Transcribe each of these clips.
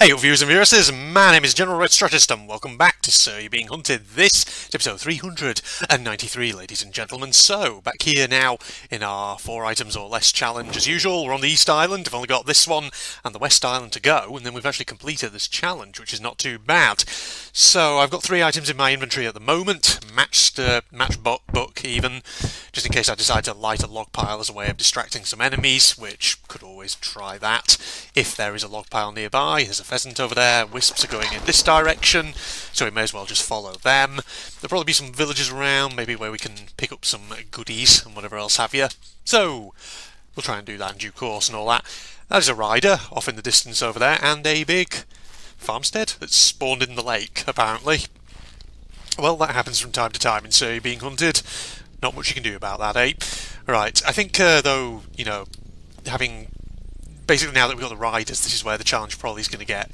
Hey viewers and viewers, my name is General Red Strategist and welcome back to So You're Being Hunted. This is episode 393, ladies and gentlemen. So, back here now in our 4 items or less challenge as usual. We're on the East Island, we've only got this one and the West Island to go, and then we've actually completed this challenge, which is not too bad. So, I've got 3 items in my inventory at the moment, match book even, just in case I decide to light a log pile as a way of distracting some enemies, which could always try that if there is a log pile nearby. There's a pheasant over there, wisps are going in this direction, so we may as well just follow them. There'll probably be some villagers around, maybe where we can pick up some goodies and whatever else have you. So, we'll try and do that in due course and all that. There's a rider off in the distance over there, and a big farmstead that's spawned in the lake, apparently. Well, that happens from time to time in So You're Being Hunted. Not much you can do about that, eh? Right, I think, though, you know, having... Basically, now that we've got the riders, this is where the challenge probably is going to get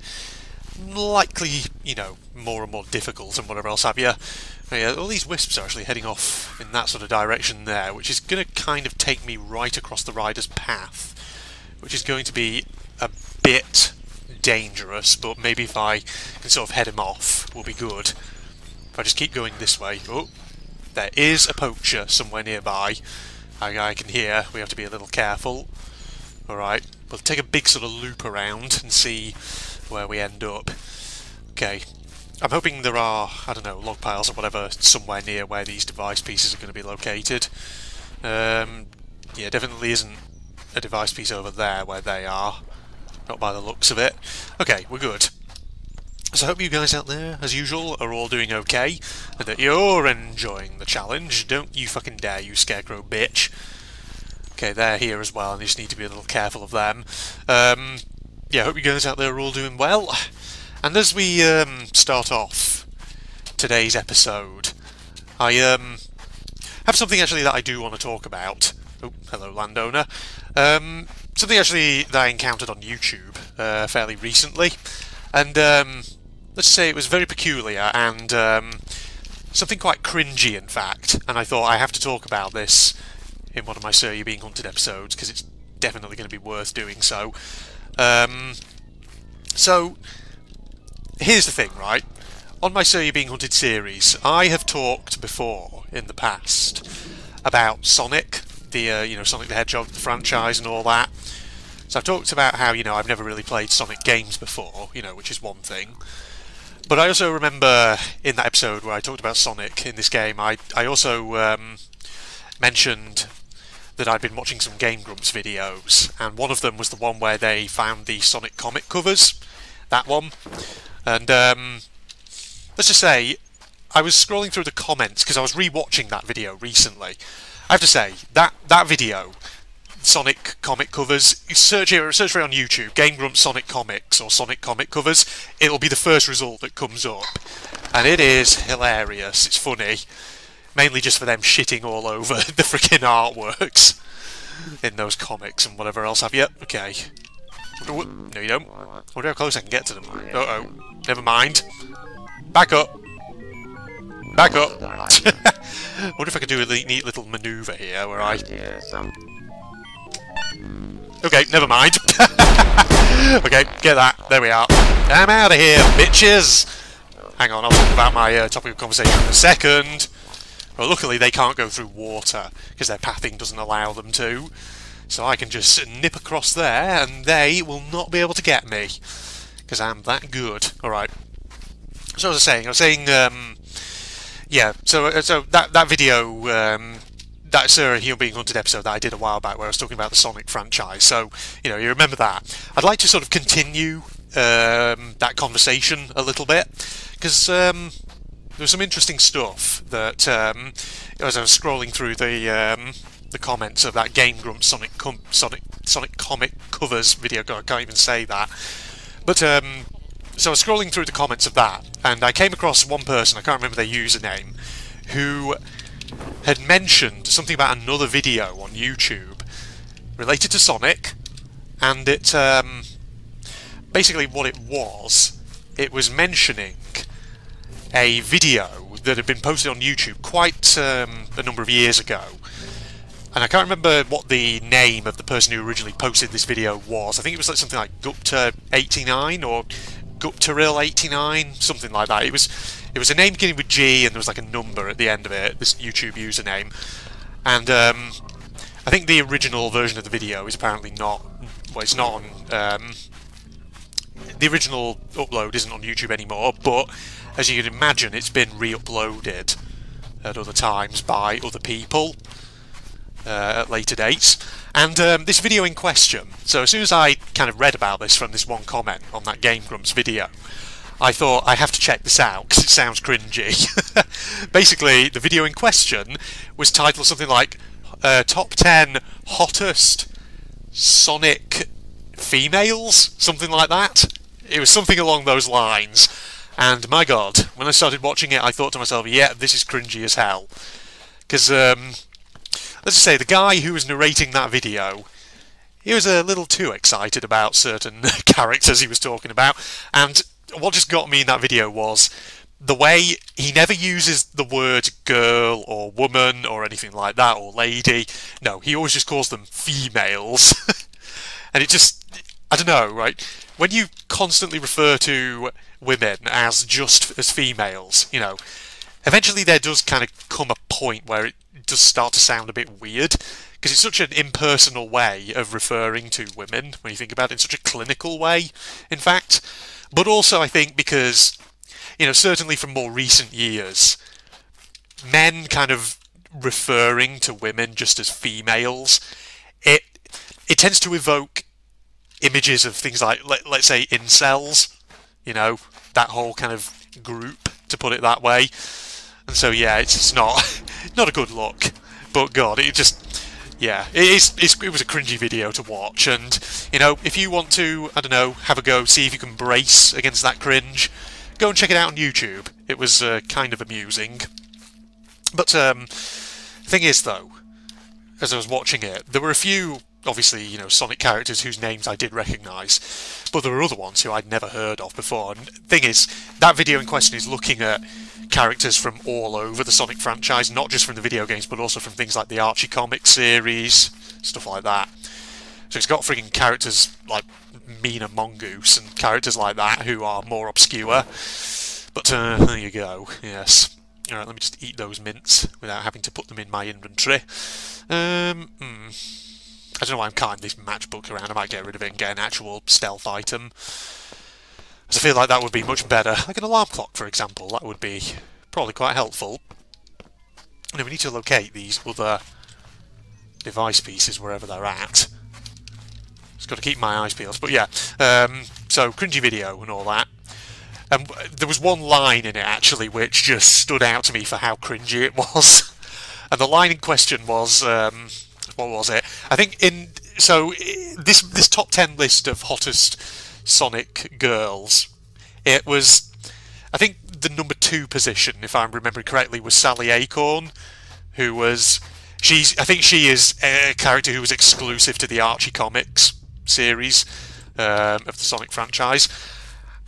likely, you know, more and more difficult and whatever else have you. Yeah, all these wisps are actually heading off in that sort of direction there, which is going to kind of take me right across the rider's path, which is going to be a bit dangerous, but maybe if I can sort of head him off, will be good. If I just keep going this way... Oh, there is a poacher somewhere nearby. I can hear. We have to be a little careful. Alright, we'll take a big sort of loop around and see where we end up. Okay, I'm hoping there are, I don't know, log piles or whatever somewhere near where these device pieces are going to be located. Yeah, definitely isn't a device piece over there where they are. Not by the looks of it. Okay, we're good. So I hope you guys out there, as usual, are all doing okay, and that you're enjoying the challenge. Don't you fucking dare, you scarecrow bitch. Okay, they're here as well, and you just need to be a little careful of them. Yeah, I hope you guys out there are all doing well. And as we start off today's episode, I have something actually that I do want to talk about. Oh, hello landowner. Something actually that I encountered on YouTube fairly recently. And let's say it was very peculiar and something quite cringy, in fact. And I thought I have to talk about this in one of my So You're Being Hunted episodes, because it's definitely going to be worth doing so. So, here's the thing, right? On my So You're Being Hunted series, I have talked before, in the past, about Sonic, the, you know, Sonic the Hedgehog, the franchise and all that. So I've talked about how, you know, I've never really played Sonic games before, you know, which is one thing. But I also remember in that episode where I talked about Sonic in this game, I also mentioned that I'd been watching some Game Grumps videos, and one of them was the one where they found the Sonic comic covers, that one. And let's just say, I was scrolling through the comments, because I was re-watching that video recently. I have to say, that video, Sonic comic covers, search for it on YouTube, Game Grumps Sonic Comics, or Sonic comic covers, it'll be the first result that comes up. And it is hilarious, it's funny. Mainly just for them shitting all over the freaking artworks in those comics and whatever else have you. Okay. No, you don't. I wonder how close I can get to them. Uh-oh. Never mind. Back up. Back up. I wonder if I could do a neat little manoeuvre here where I... Okay, never mind. Okay, get that. There we are. I'm out of here, bitches! Hang on, I'll talk about my topic of conversation in a second. Well, luckily they can't go through water, because their pathing doesn't allow them to. So I can just nip across there, and they will not be able to get me. Because I'm that good. Alright. So as I was saying, yeah, so that video, that So You're Being Hunted episode that I did a while back, where I was talking about the Sonic franchise, so, you know, you remember that. I'd like to sort of continue that conversation a little bit, because... there was some interesting stuff that, as I was scrolling through the comments of that Game Grumps Sonic comic covers video, God, I can't even say that. But, so I was scrolling through the comments of that, and I came across one person, I can't remember their username, who had mentioned something about another video on YouTube related to Sonic, and it, basically what it was mentioning a video that had been posted on YouTube quite a number of years ago, and I can't remember what the name of the person who originally posted this video was. I think it was like something like Gupta89 or Guptaril89, something like that. It was a name beginning with G and there was like a number at the end of it, this YouTube username. And I think the original version of the video is apparently not, well, it's not on, the original upload isn't on YouTube anymore, but as you can imagine, it's been re-uploaded at other times by other people at later dates. And this video in question, so as soon as I kind of read about this from this one comment on that Game Grumps video, I thought I have to check this out because it sounds cringy. Basically, the video in question was titled something like Top 10 Hottest Sonic Females, something like that. It was something along those lines. And my god, when I started watching it, I thought to myself, yeah, this is cringy as hell. Because, let's just say, the guy who was narrating that video, he was a little too excited about certain characters he was talking about. And what just got me in that video was the way he never uses the word girl or woman or anything like that, or lady. No, he always just calls them females. And it just, I don't know, right? When you constantly refer to women as just as females, you know, eventually there does kind of come a point where it does start to sound a bit weird, because it's such an impersonal way of referring to women when you think about it, in such a clinical way, in fact. But also, I think, because, you know, certainly from more recent years, men kind of referring to women just as females, it tends to evoke images of things like, let's say, incels, you know, that whole kind of group, to put it that way. And so, yeah, it's not a good look. But God, it just, yeah, it was a cringy video to watch. And, you know, if you want to, I don't know, have a go, see if you can brace against that cringe, go and check it out on YouTube. It was kind of amusing. But thing is, though, as I was watching it, there were a few, obviously, you know, Sonic characters whose names I did recognise, but there were other ones who I'd never heard of before. And thing is, that video in question is looking at characters from all over the Sonic franchise, not just from the video games, but also from things like the Archie comic series, stuff like that. So it's got frigging characters like Mina Mongoose and characters like that who are more obscure. But there you go, yes. Alright, let me just eat those mints without having to put them in my inventory. I don't know why I'm carting this matchbook around. I might get rid of it and get an actual stealth item. Because I feel like that would be much better. Like an alarm clock, for example. That would be probably quite helpful. And we need to locate these other device pieces wherever they're at. Just got to keep my eyes peeled. But yeah, so cringy video and all that. And there was one line in it, actually, which just stood out to me for how cringy it was. And the line in question was... what was it? I think this top 10 list of hottest Sonic girls, it was, I think the number 2 position, if I'm remembering correctly, was Sally Acorn, who was, I think she is a character who was exclusive to the Archie comics series of the Sonic franchise,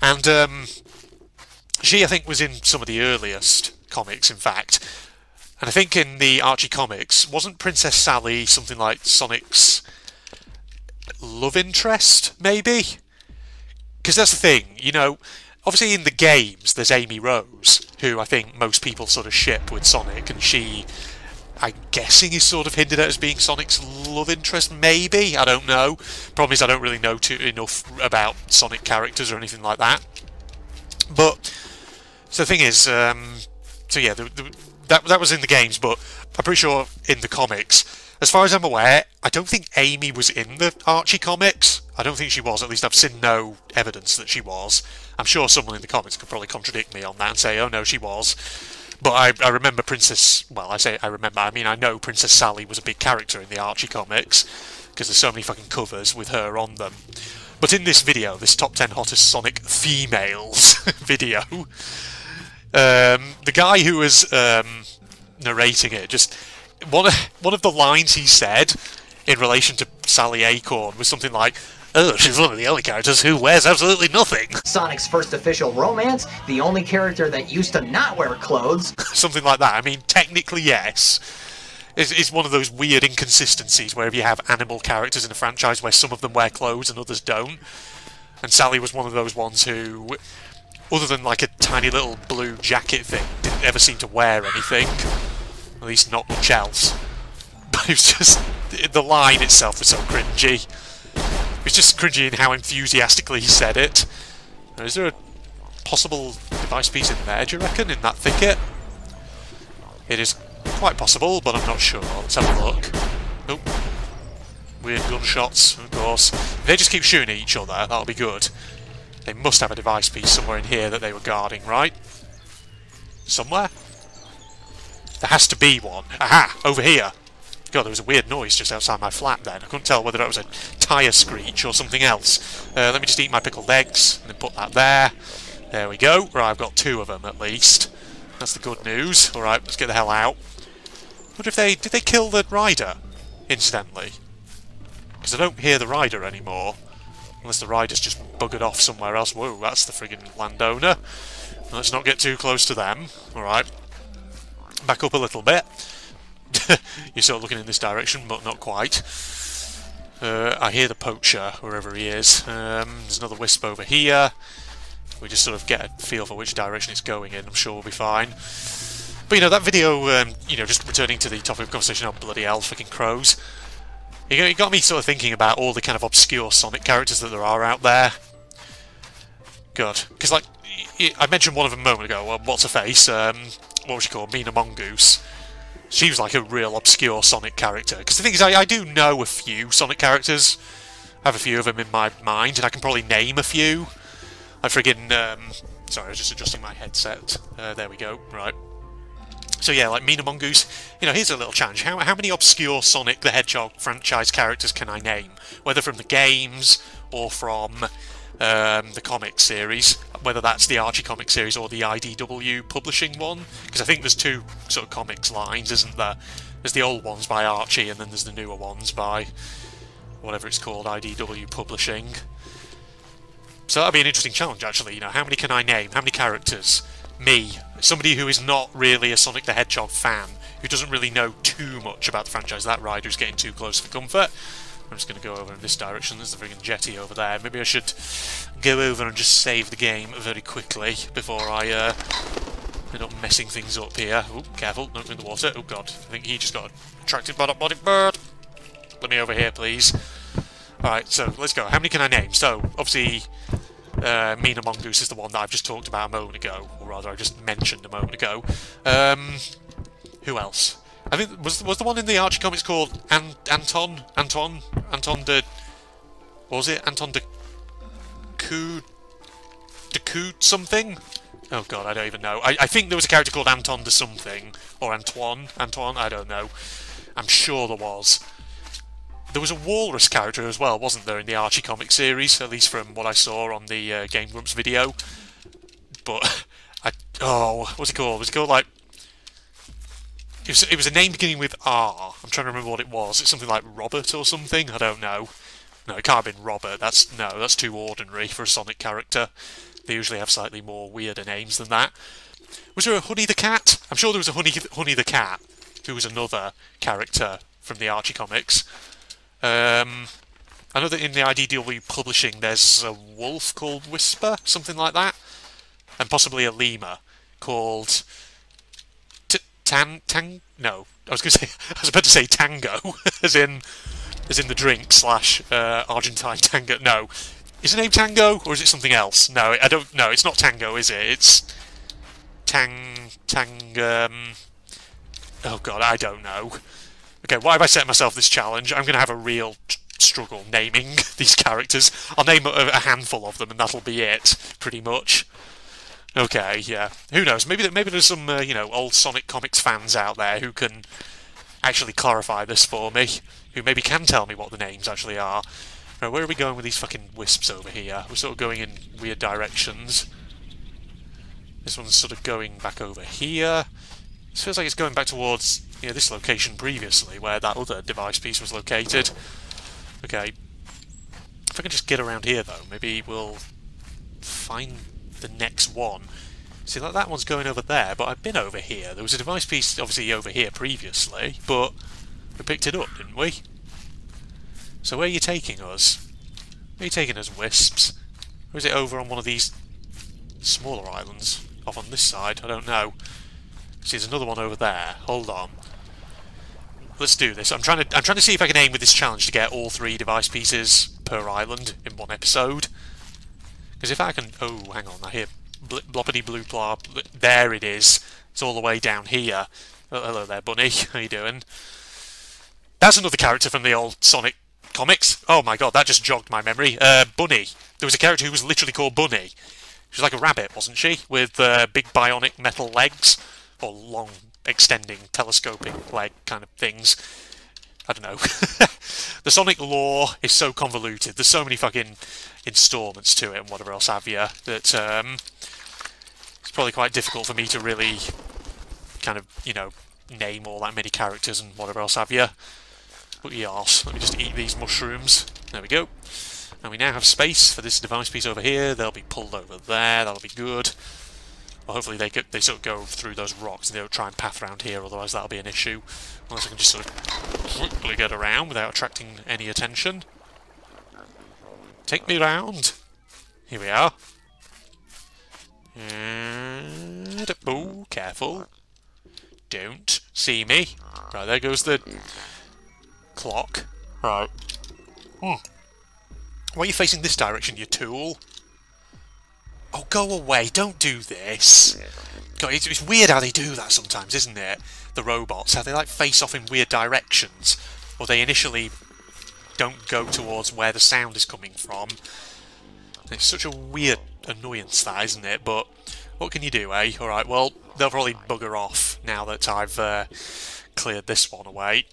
and she, I think, was in some of the earliest comics, in fact. And I think in the Archie comics, wasn't Princess Sally something like Sonic's love interest, maybe? Because that's the thing, you know, obviously in the games there's Amy Rose, who I think most people sort of ship with Sonic, and she, I'm guessing, is sort of hinted at as being Sonic's love interest, maybe? I don't know. Problem is I don't really know enough about Sonic characters or anything like that. But, so the thing is, so yeah, that was in the games, but I'm pretty sure in the comics, as far as I'm aware, I don't think Amy was in the Archie comics. I don't think she was. At least I've seen no evidence that she was. I'm sure someone in the comics could probably contradict me on that and say, oh no, she was. But I remember I know Princess Sally was a big character in the Archie comics, because there's so many fucking covers with her on them. But in this video, this top 10 hottest Sonic females video, the guy who was narrating it, just one of the lines he said in relation to Sally Acorn was something like, oh, she's one of the only characters who wears absolutely nothing. Sonic's first official romance, the only character that used to not wear clothes. Something like that. I mean, technically, yes. It's one of those weird inconsistencies where if you have animal characters in a franchise where some of them wear clothes and others don't. And Sally was one of those ones who, other than like a tiny little blue jacket thing, didn't ever seem to wear anything. At least not much else. But it was just... the line itself was so cringy. It was just cringy in how enthusiastically he said it. Now, is there a possible device piece in there, do you reckon, in that thicket? It is quite possible, but I'm not sure. Let's have a look. Nope. Weird gunshots, of course. If they just keep shooting at each other, that'll be good. They must have a device piece somewhere in here that they were guarding, right? Somewhere? There has to be one. Aha! Over here! God, there was a weird noise just outside my flat then. I couldn't tell whether that was a tyre screech or something else. Let me just eat my pickled eggs, and then put that there. There we go. Right, I've got 2 of them at least. That's the good news. Alright, let's get the hell out. Wonder if they... did they kill the rider? Incidentally. Because I don't hear the rider anymore. Unless the rider's just buggered off somewhere else. Whoa, that's the friggin' landowner. Let's not get too close to them. Alright. Back up a little bit. You're sort of looking in this direction, but not quite. I hear the poacher, wherever he is. There's another wisp over here. We just sort of get a feel for which direction it's going in. I'm sure we'll be fine. But, you know, that video, you know, just returning to the topic of conversation on bloody hell, fucking crows. It got me sort of thinking about all the kind of obscure Sonic characters that there are out there. Good. Because, like, I mentioned one of them a moment ago. Well, what's her face? What was she called? Mina Mongoose. She was like a real obscure Sonic character. Because the thing is, I do know a few Sonic characters. I have a few of them in my mind, and I can probably name a few. I friggin'... sorry, I was just adjusting my headset. There we go. Right. So yeah, like Mina Mongoose. You know, here's a little challenge. How many obscure Sonic the Hedgehog franchise characters can I name? Whether from the games, or from the comic series. Whether that's the Archie comic series or the IDW publishing one. Because I think there's 2 sort of comics lines, isn't there? There's the old ones by Archie, and then there's the newer ones by whatever it's called, IDW publishing. So that'd be an interesting challenge, actually. You know, how many can I name? How many characters? Me, somebody who is not really a Sonic the Hedgehog fan, who doesn't really know too much about the franchise. That rider's getting too close for comfort. I'm just going to go over in this direction. There's the friggin' jetty over there. Maybe I should go over and just save the game very quickly before I end up messing things up here. Oh, careful, don't go in the water. Oh god, I think he just got attracted by that body bird. Let me over here, please. Alright, so let's go. How many can I name? So, obviously, Mina Mongoose is the one that I've just talked about a moment ago. Or rather, I just mentioned a moment ago. Who else? I think, was the one in the Archie comics called Anton de... What was it? Anton de Coot something? Oh god, I don't even know. I think there was a character called Anton de something. Or Antoine, I don't know. I'm sure there was. There was a walrus character as well, wasn't there, in the Archie comic series, at least from what I saw on the Game Grumps video. But, what's it called? Was it called, like... It was a name beginning with R. I'm trying to remember what it was. It's something like Robert or something? I don't know. No, it can't have been Robert. That's too ordinary for a Sonic character. They usually have slightly more weirder names than that. Was there a Honey the Cat? I'm sure there was a Honey the Cat, who was another character from the Archie comics. I know that in the IDW publishing there's a wolf called Whisper, something like that, and possibly a lemur called No, I was about to say Tango, as in the drink / Argentine Tango. No, is the name Tango or is it something else? No, I don't. No, it's not Tango, is it? It's Oh god, I don't know. Okay, why have I set myself this challenge? I'm going to have a real struggle naming these characters. I'll name a handful of them and that'll be it, pretty much. Okay, yeah. Who knows? Maybe there's some, you know, old Sonic Comics fans out there who can actually clarify this for me. Who maybe can tell me what the names actually are. Right, where are we going with these fucking wisps over here? We're sort of going in weird directions. This one's sort of going back over here. This feels like it's going back towards, you know, this location previously, where that other device piece was located. Okay. If I can just get around here, though, maybe we'll find the next one. See, like that one's going over there, but I've been over here. There was a device piece, obviously, over here previously, but we picked it up, didn't we? So where are you taking us? Where are you taking us, Wisps? Or is it over on one of these smaller islands? Off on this side? I don't know. See, there's another one over there. Hold on. Let's do this. I'm trying to see if I can aim with this challenge to get all 3 device pieces per island in one episode. Because if I can... Oh, hang on. I hear bloppity blue blop. There it is. It's all the way down here. Oh, hello there, Bunny. How you doing? That's another character from the old Sonic comics. Oh my god, that just jogged my memory. Bunny. There was a character who was literally called Bunny. She was like a rabbit, wasn't she? With big bionic metal legs. Or long, extending, telescoping leg kind of things. I don't know. The Sonic lore is so convoluted. There's so many fucking installments to it and whatever else have you that it's probably quite difficult for me to really kind of, you know, name all that many characters and whatever else have you. But yes, let me just eat these mushrooms. There we go. And we now have space for this device piece over here. They'll be pulled over there. That'll be good. Well, hopefully they sort of go through those rocks and they don't try and path around here, otherwise that'll be an issue. Unless I can just sort of quickly get around without attracting any attention. Take me round. Here we are. And... oh, careful. Don't see me. Right, there goes the clock. Right. Why are you facing this direction, you tool? Oh, go away, don't do this. God, it's weird how they do that sometimes, isn't it? The robots, how they like face off in weird directions. Or they initially don't go towards where the sound is coming from. It's such a weird annoyance, that, isn't it? But what can you do, eh? Alright, well, they'll probably bugger off now that I've cleared this one away.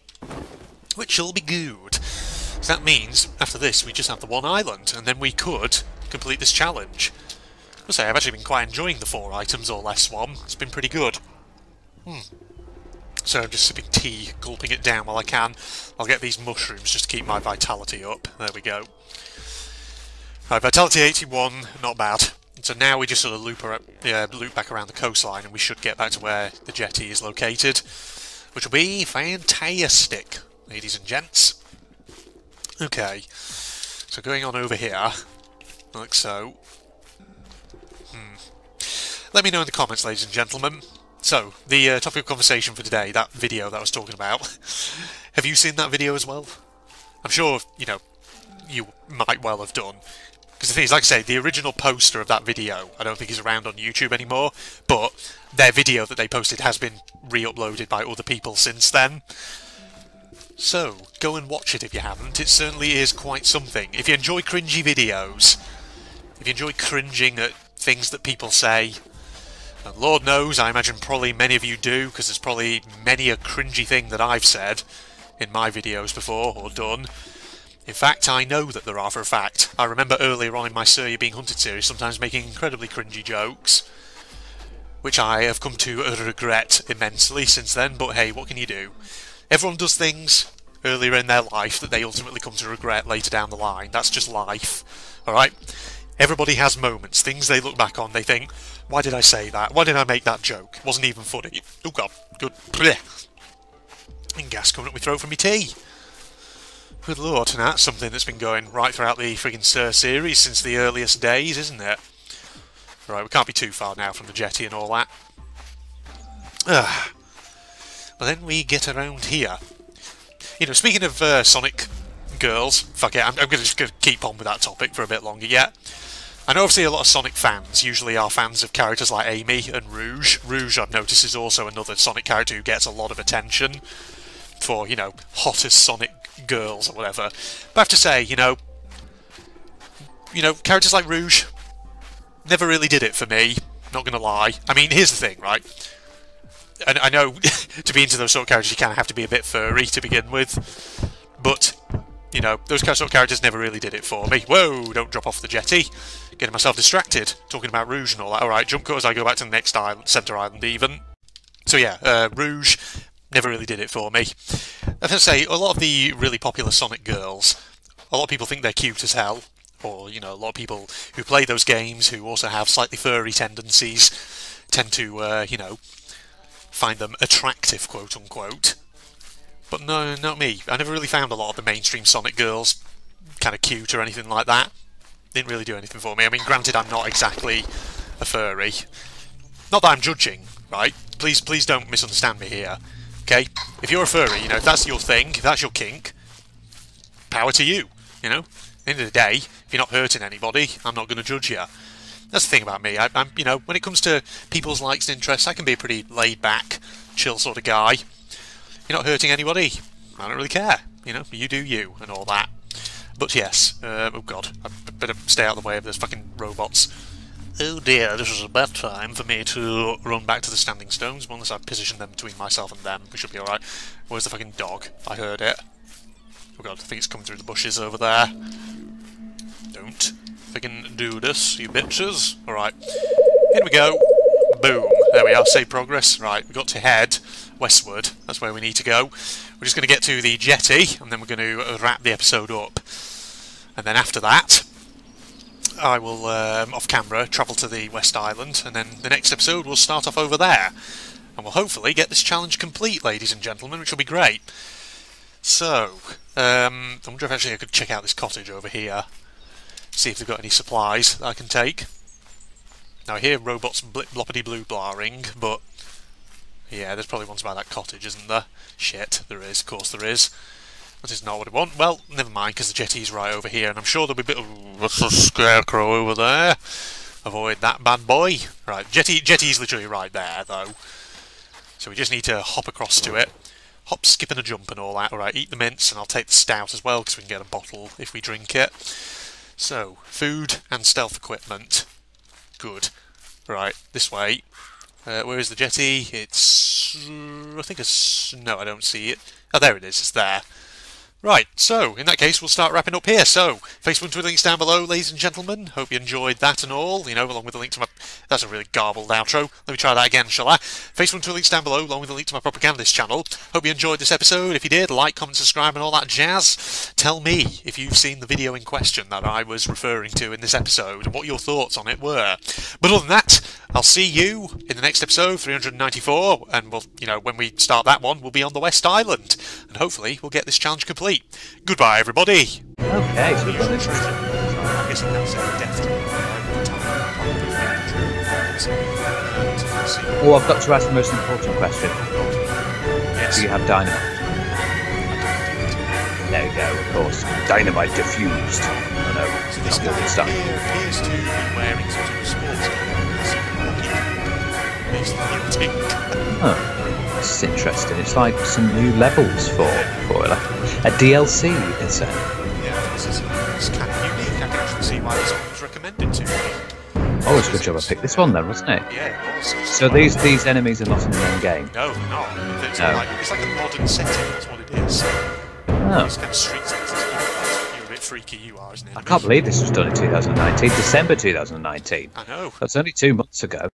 Which will be good. So that means, after this, we just have the one island, and then we could complete this challenge. I'll say, I've actually been quite enjoying the 4 items or less one. It's been pretty good. So I'm just sipping tea, gulping it down while I can. I'll get these mushrooms just to keep my vitality up. There we go. Right, vitality 81, not bad. So now we just sort of loop back around the coastline and we should get back to where the jetty is located. Which will be fantastic, ladies and gents. Okay, so going on over here, like so. Let me know in the comments, ladies and gentlemen. So, the topic of conversation for today, that video that I was talking about, have you seen that video as well? I'm sure, you know, you might well have done. Because the thing is, like I say, the original poster of that video, I don't think is around on YouTube anymore, but their video that they posted has been re-uploaded by other people since then. So, go and watch it if you haven't. It certainly is quite something. If you enjoy cringy videos, if you enjoy cringing at things that people say, and Lord knows, I imagine probably many of you do, because there's probably many a cringy thing that I've said in my videos before, or done. In fact, I know that there are for a fact. I remember earlier on in my Sir You're Being Hunted series sometimes making incredibly cringy jokes, which I have come to regret immensely since then, but hey, what can you do? Everyone does things earlier in their life that they ultimately come to regret later down the line. That's just life, alright? Everybody has moments, things they look back on, they think, why did I say that? Why did I make that joke? It wasn't even funny. Oh god, good. Blech. And gas coming up my throat from my tea. Good lord, and that's something that's been going right throughout the friggin' Sir series since the earliest days, isn't it? Right, we can't be too far now from the jetty and all that. But then we get around here. You know, speaking of Sonic girls, fuck it, I'm just going to keep on with that topic for a bit longer yet. I know obviously a lot of Sonic fans usually are fans of characters like Amy and Rouge. Rouge, I've noticed, is also another Sonic character who gets a lot of attention for, you know, hottest Sonic girls or whatever. But I have to say, you know, characters like Rouge never really did it for me, not gonna lie. I mean, here's the thing, right? And I know to be into those sort of characters you kind of have to be a bit furry to begin with, but, you know, those sort of characters never really did it for me. Whoa, don't drop off the jetty. Getting myself distracted, talking about Rouge and all that. Alright, jump cut as I go back to the next island, centre island even. So yeah, Rouge never really did it for me. I have to say, a lot of the really popular Sonic girls, a lot of people think they're cute as hell. Or, you know, a lot of people who play those games, who also have slightly furry tendencies, tend to, you know, find them attractive, quote-unquote. But no, not me. I never really found a lot of the mainstream Sonic girls kind of cute or anything like that. didn't really do anything for me. I mean, granted, I'm not exactly a furry. Not that I'm judging, right? Please don't misunderstand me here. Okay? If you're a furry, you know, if that's your thing, if that's your kink, power to you, you know? At the end of the day, if you're not hurting anybody, I'm not going to judge you. That's the thing about me. I'm, you know, when it comes to people's likes and interests, I can be a pretty laid-back, chill sort of guy. You're not hurting anybody. I don't really care. You know, you do you and all that. But yes, oh god, I better stay out of the way of those fucking robots. Oh dear, this is a bad time for me to run back to the standing stones. Unless I position them between myself and them, we should be alright. Where's the fucking dog? I heard it. Oh god, I think it's coming through the bushes over there. Don't fucking do this, you bitches. Alright, here we go. Boom. There we are, save progress. Right, we've got to head westward. That's where we need to go. We're just going to get to the jetty, and then we're going to wrap the episode up. And then after that, I will, off camera, travel to the West Island, and then the next episode will start off over there. And we'll hopefully get this challenge complete, ladies and gentlemen, which will be great. So, I wonder if actually I could check out this cottage over here. See if they've got any supplies that I can take. Now I hear robots bloppity-blue-blaring, but yeah, there's probably ones by that cottage, isn't there? Shit, there is, of course there is. That is not what I want. Well, never mind, because the jetty's right over here, and I'm sure there'll be a bit of... What's a scarecrow over there? Avoid that bad boy. Right, jetty's literally right there, though. So we just need to hop across to it. Hop, skip and a jump and all that. Alright, eat the mince, and I'll take the stout as well, because we can get a bottle if we drink it. So, food and stealth equipment. Good. Right, this way. Where is the jetty? It's... I think it's... No, I don't see it. Oh, there it is. It's there. Right, so, in that case, we'll start wrapping up here. So, Facebook and Twitter links down below, ladies and gentlemen. Hope you enjoyed that and all, you know, along with the link to my... That's a really garbled outro. Let me try that again, shall I? Facebook and Twitter links down below, along with the link to my propagandist channel. Hope you enjoyed this episode. If you did, like, comment, subscribe, and all that jazz. Tell me if you've seen the video in question that I was referring to in this episode, and what your thoughts on it were. But other than that, I'll see you in the next episode, 394, and we'll, you know, when we start that one, we'll be on the West Island, and hopefully we'll get this challenge complete. Goodbye, everybody. Okay, so we've got this. I'm guessing that's definitely. Oh, I've got to ask the most important question. Yes. Do you have dynamite? There we go, of course. Dynamite diffused. Oh no, So this not guy good stuff. here appears to be wearing some sort of sports gear. Makes the new tick. Oh, this is interesting. It's like some new levels for it, like a DLC, you can say. Yeah, this is kind of unique. I can actually see why this one was recommended to me. Oh, it's a good job I picked this one then, wasn't it? Yeah, it was. So these enemies are not in the main game. No, they're not. It's, No. it's like a modern setting, that's what it is. Oh. It's kind of streets and you're a bit freaky, you are, isn't it? I can't believe this was done in 2019, December 2019. I know. That's only 2 months ago.